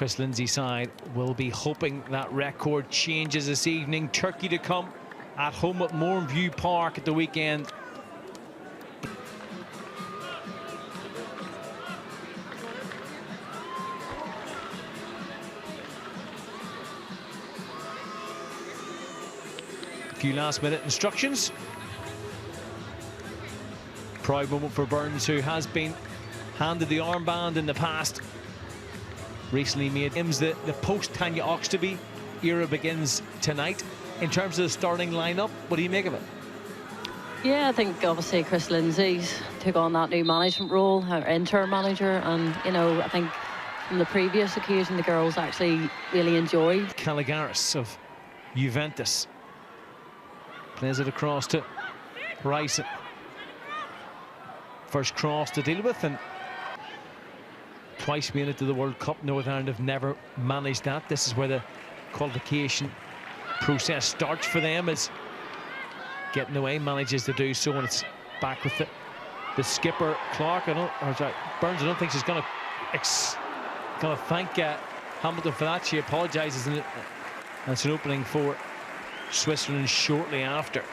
Chris Lindsay's side will be hoping that record changes this evening. Turkey to come at home at Mourneview Park at the weekend. A few last-minute instructions. Proud moment for Burns, who has been handed the armband in the past. Recently made him the post-Tanya Oxtoby era begins tonight. In terms of the starting lineup, what do you make of it? Yeah, I think obviously Chris Lindsay's took on that new management role, our interim manager, and you know, I think from the previous occasion the girls actually really enjoyed. Caligaris of Juventus plays it across to Rice. First cross to deal with, and twice being into the World Cup, Northern Ireland have never managed that. This is where the qualification process starts for them, as getting away manages to do so, and it's back with the skipper Clark. Burns, I don't think she's going to thank Hamilton for that. She apologises, and it's an opening for Switzerland shortly after.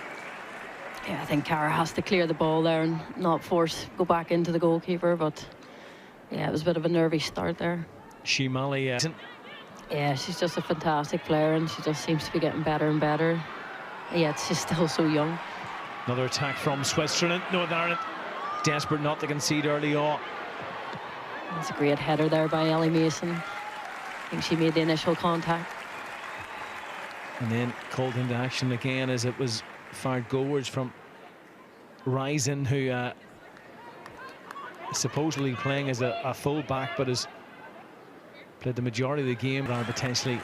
Yeah, I think Cara has to clear the ball there and not go back into the goalkeeper, but yeah, it was a bit of a nervy start there. Shimali, yeah, she's just a fantastic player, and she just seems to be getting better and better. Yeah, she's still so young. Another attack from Switzerland. Northern Ireland desperate not to concede early on. That's a great header there by Ellie Mason. I think she made the initial contact. And then called into action again as it was fired goalwards from Risen, who supposedly playing as a full-back, but has played the majority of the game and potentially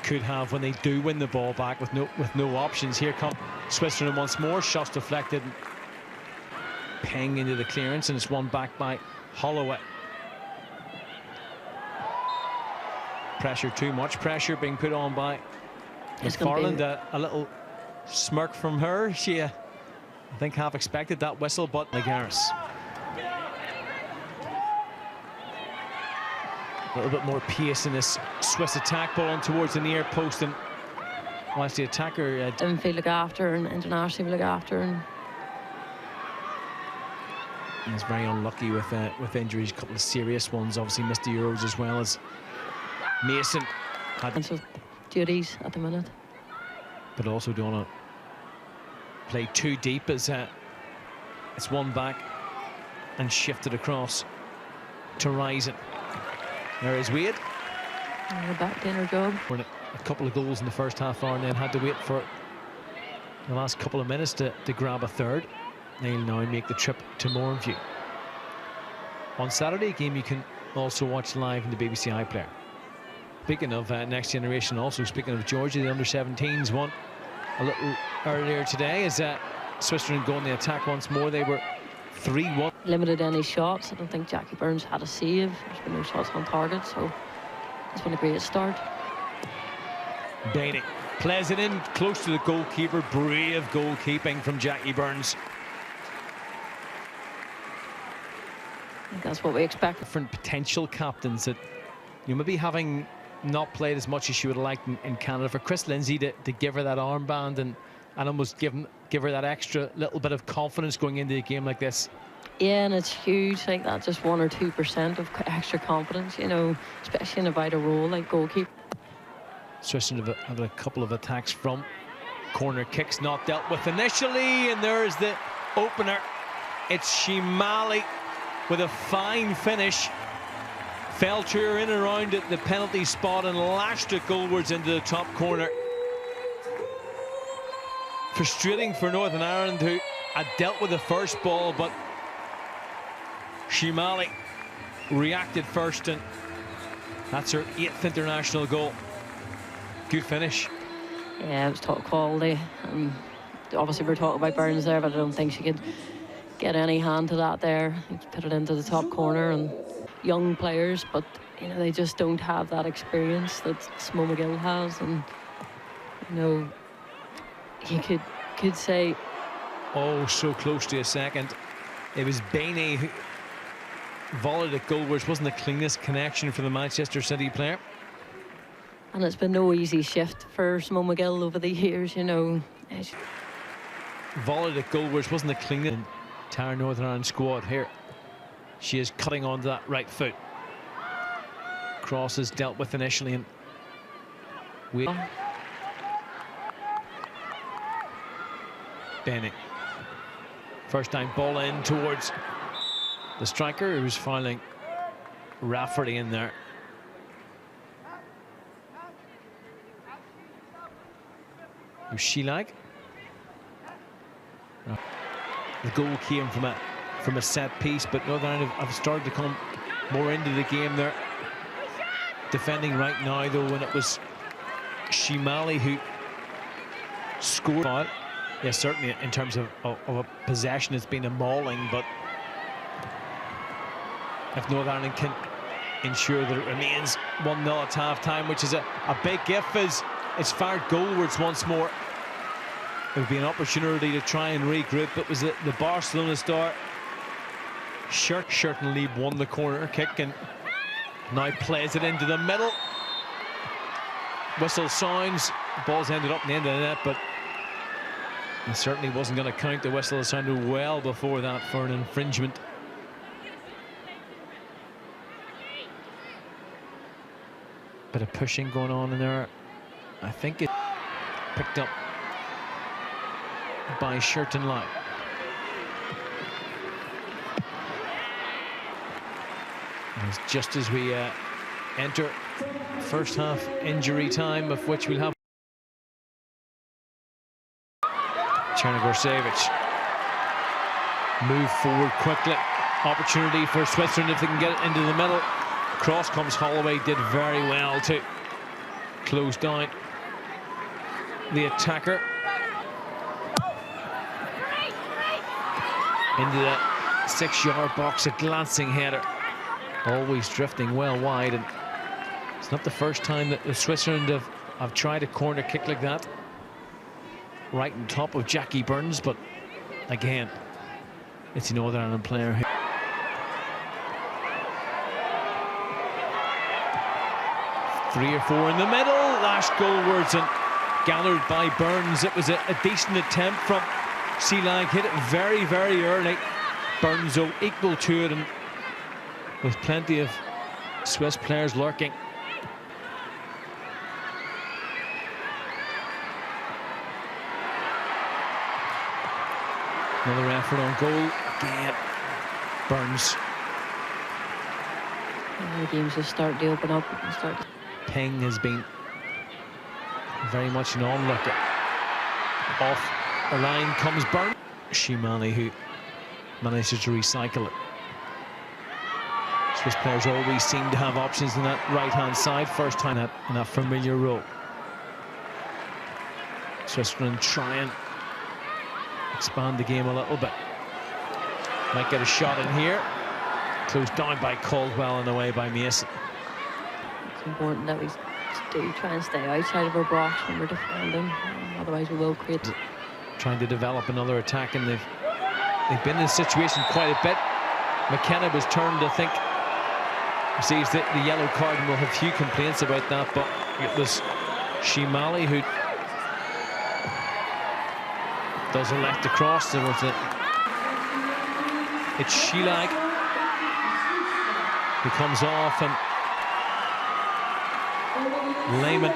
could have when they do win the ball back with no options. Here come Switzerland once more. Shots deflected, ping into the clearance, and it's won back by Holloway. Pressure, too much pressure being put on by McFarland. A little smirk from her. She, I think, half expected that whistle, but Lagaris. A little bit more pace in this Swiss attack, ball on towards the near post, and whilst the attacker didn't feel look after and internationally look after, and he's very unlucky with injuries, a couple of serious ones. Obviously missed the Euros as well as Mason had duties at the minute, but also don't want to play too deep as it's won back and shifted across to Risen. There is Wade. Back to her job. A couple of goals in the first half hour, and then had to wait for the last couple of minutes to grab a third. They'll now make the trip to Mourneview. On Saturday, a game you can also watch live in the BBC iPlayer. Speaking of next generation, also speaking of Georgia, the under-17s won a little earlier today as Switzerland go on the attack once more. They were 3-1. Limited any shots. I don't think Jackie Burns had a save. There's been no shots on target, so it's been a great start. Bainey plays it in close to the goalkeeper. Brave goalkeeping from Jackie Burns. I think that's what we expect. Different potential captains that you maybe having not played as much as she would have liked in Canada. For Chris Lindsay to give her that armband and almost give her that extra little bit of confidence going into a game like this. Yeah, and it's huge, like that, just 1 or 2% of extra confidence, you know, especially in a vital role like goalkeeper. Switzerland have a couple of attacks from corner kicks not dealt with initially, and there's the opener. It's Shimali with a fine finish. Fell to her in and around at the penalty spot and lashed it goalwards into the top corner. Frustrating for Northern Ireland, who had dealt with the first ball, but Shimali reacted first, and that's her 8th international goal. Good finish. Yeah, it was top quality. Obviously, we're talking about Burns there, but I don't think she could get any hand to that there. Put it into the top corner, and young players, but you know, they just don't have that experience that Smo McGill has, and you know, you could say, oh, so close to a second. It was Bainey volleyed at goal, which wasn't the cleanest connection for the Manchester City player. And it's been no easy shift for Simone McGill over the years, you know. Volleyed at goal, which wasn't the cleanest. Entire Northern Ireland squad here. She is cutting onto that right foot. Cross is dealt with initially, and Bennett. First time ball in towards the striker, who's fouling Rafferty in there. Who's she like? The goal came from a set piece, but Northern Ireland have started to come more into the game there. Defending right now, though, when it was Shimali who scored. Yes, certainly in terms of a possession, it's been a mauling, but if Northern Ireland can ensure that it remains 1-0 at half-time, which is a big if as it's fired goalwards once more. There would be an opportunity to try and regroup. It was the Barcelona star. Certainly won the corner kick and now plays it into the middle. Whistle sounds. Ball's ended up in the end of the net, but it certainly wasn't going to count. The whistle sounded well before that for an infringement. Bit of pushing going on in there. I think it picked up by Shirton Lau. Just as we enter first half injury time, of which we'll have Černogorčević move forward quickly. Opportunity for Switzerland if they can get it into the middle. Cross comes Holloway, did very well to close down the attacker. Into the 6-yard box, a glancing header. Always drifting well wide, and it's not the first time that the Switzerland have tried a corner kick like that. Right on top of Jackie Burns, but again, it's a Northern Ireland player here. Three or four in the middle, lashed goalwards and gathered by Burns. It was a decent attempt from Sealag, hit it very, very early. Burns, though, equal to it, and with plenty of Swiss players lurking. Another effort on goal. Again, Burns. The game's just starting to open up. Ping has been very much an onlooker. Off the line comes Burns. Shimali, who manages to recycle it. Swiss players always seem to have options in that right-hand side. First time in that familiar role. Switzerland try and expand the game a little bit. Might get a shot in here. Closed down by Caldwell and away by Mason. It's important that we do try and stay outside of our box when we're defending. Otherwise we will create... Trying to develop another attack, and they've been in this situation quite a bit. McKenna was turned, I think, receives the yellow card, and we'll have few complaints about that, but it was Shimali who does a left across. There was it's Shelag who comes off, and Lehman,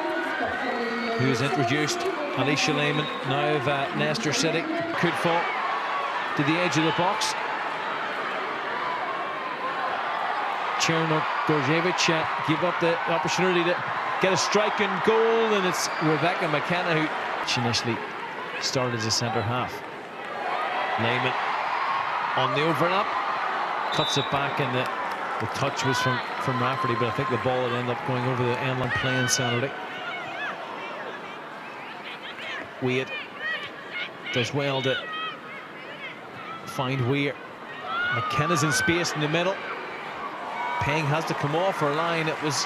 who is introduced, Alicia Lehman, now of Leicester City, could fall to the edge of the box. Černogorčević give up the opportunity to get a strike and goal, and it's Rebecca McKenna who initially started as a centre half. Lehman on the overlap, cuts it back, and the touch was from Rafferty, but I think the ball would end up going over the end line playing Saturday. Wade does well to find Weir. McKenna's in space in the middle. Peng has to come off her line. It was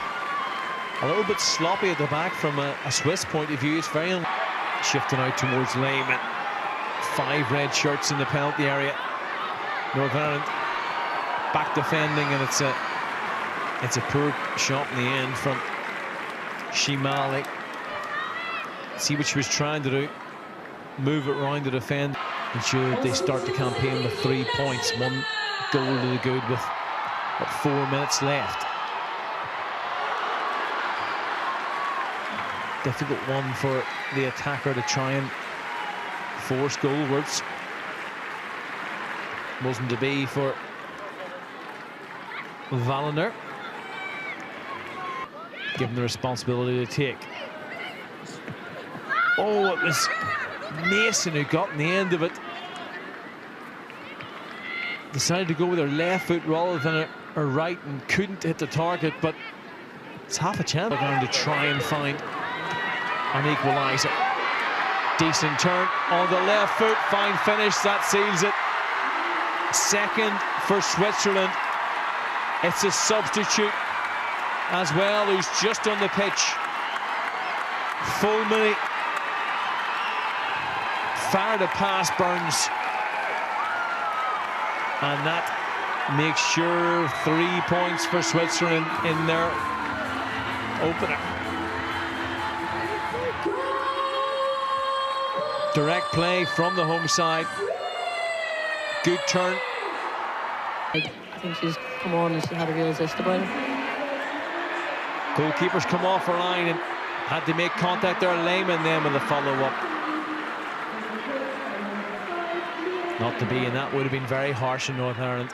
a little bit sloppy at the back from a Swiss point of view. It's very shifting out towards Lehman. 5 red shirts in the penalty area. Northern Ireland back defending, and it's a poor shot in the end from Shimali. See what she was trying to do, move it round to defend. And should they start the campaign with 3 points, 1 goal to the good with what, 4 minutes left. Difficult one for the attacker to try and force goalwards. Wasn't to be for Vallender, given the responsibility to take. Oh, it was Mason who got in the end of it. Decided to go with her left foot rather than her right and couldn't hit the target, but it's half a chance. They're going to try and find an equaliser. Decent turn on the left foot, fine finish, that seals it. Second for Switzerland. It's a substitute as well who's just on the pitch. Fulmini fired a past Burns, and that makes sure 3 points for Switzerland in their opener. Direct play from the home side. Good turn. I think she's come on and she had a real zest about it. Goalkeepers come off her line and had to make contact there. Lehman then with a follow-up. Not to be, and that would have been very harsh in Northern Ireland.